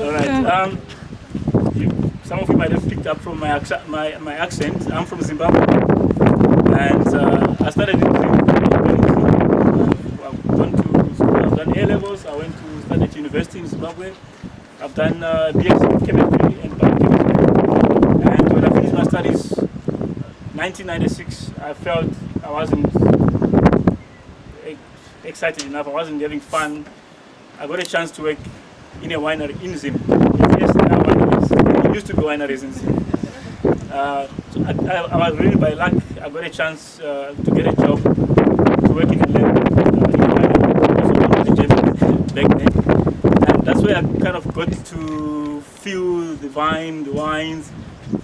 All right. Some of you might have picked up from my accent. I'm from Zimbabwe, and I started in Zimbabwe. I've gone to school. I've done A levels. I went to study at university in Zimbabwe. I've done BSc in chemistry and biochemistry. And when I finished my studies, 1996, I felt I wasn't excited enough. I wasn't having fun. I got a chance to work in a winery in Zim. Yes, there are wineries. There used to be wineries in Zim. So I was really by luck. I got a chance to get a job to work in a lab in a winery back then. And that's where I kind of got to feel the wines.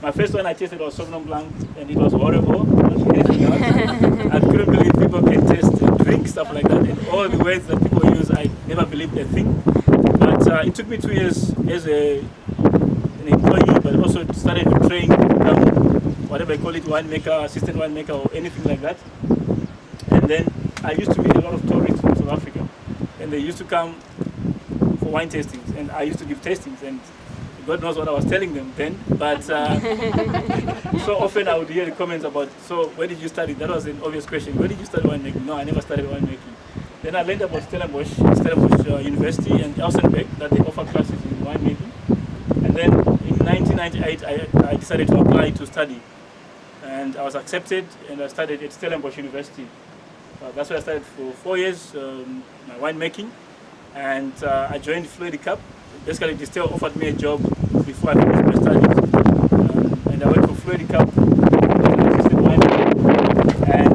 My first one I tasted was Sauvignon Blanc, and it was horrible. I couldn't believe people can taste and drink stuff like that, and all the words that people use, I never believed a thing. But it took me 2 years as an employee, but also started to train, whatever I call it, winemaker, assistant winemaker, or anything like that. And then I used to meet a lot of tourists from South Africa, and they used to come for wine tastings, and I used to give tastings, and God knows what I was telling them then, but so often I would hear the comments about, so where did you study? That was an obvious question. Where did you study winemaking? No, I never studied winemaking. Then I learned about Stellenbosch University and Elsenburg, that they offer classes in winemaking. And then in 1998, I decided to apply to study. And I was accepted, and I studied at Stellenbosch University. That's where I started for 4 years, my winemaking. And I joined Fleury Cup. Basically, the still offered me a job before I finished my studies. And I went for Fleury Cup, assistant winemaker, and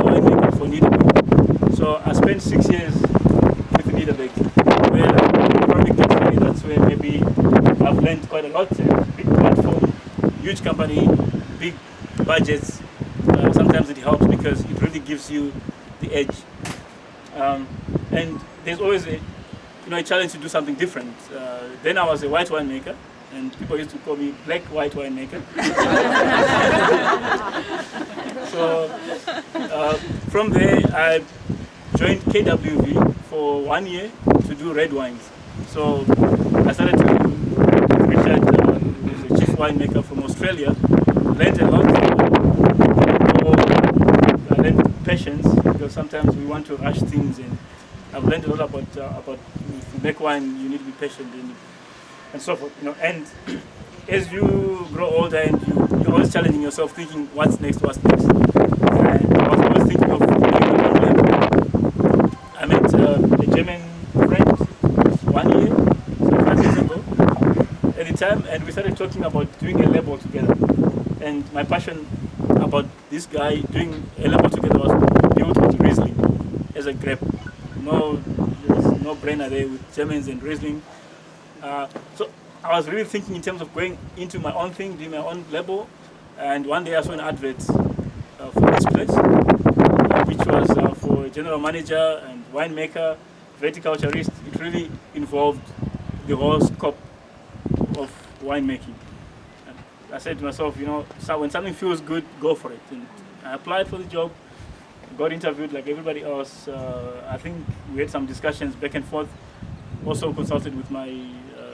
winemaker for Niederberg. So I spent 6 years with Niederberg, where probably that's where maybe I've learned quite a lot. Big platform, huge company, big budgets. Sometimes it helps because it really gives you the edge. And there's always a challenge to do something different. Then I was a white winemaker, and people used to call me black white winemaker. So from there, I joined KWV for 1 year to do red wines. So I started to Richard, who's a chief winemaker from Australia, learned a lot. I learned patience, because sometimes we want to rush things, and I've learned a lot about if you make wine, you need to be patient and so forth. And as you grow older, and you're always challenging yourself, thinking, what's next? And I was always thinking of doing a lab. I met a German friend 1 year, so 5 years ago, at the time, and we started talking about doing a label together. And my passion about this guy doing a label together was built with Riesling as a grape. There's no brainer there with Germans and Riesling. So I was really thinking in terms of going into my own thing, doing my own label. And one day I saw an advert for this place, which was for a general manager and winemaker, viticulturist. It really involved the whole scope of winemaking. And I said to myself, so when something feels good, go for it. And I applied for the job. Got interviewed like everybody else. I think we had some discussions back and forth. Also consulted with my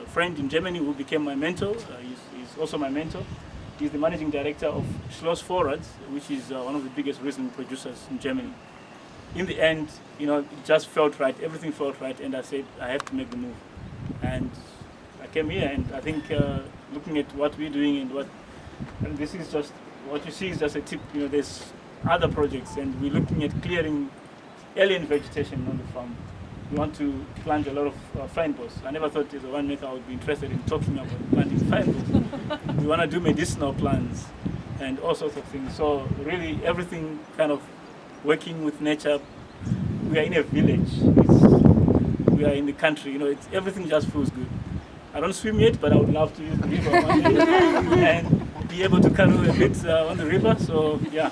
friend in Germany who became my mentor. He's also my mentor. He's the managing director of Schloss Vorrat, which is one of the biggest Riesling producers in Germany. In the end, it just felt right. Everything felt right, and I said I have to make the move. And I came here, and I think looking at what we're doing and this is just what you see is just a tip. There's other projects, and we're looking at clearing alien vegetation on the farm. We want to plant a lot of fynbos. I never thought as a winemaker I would be interested in talking about planting fynbos. We want to do medicinal plants and all sorts of things. So really everything kind of working with nature. We are in a village. We are in the country. Everything just feels good. I don't swim yet, but I would love to use the river one day and be able to canoe a bit on the river. So yeah.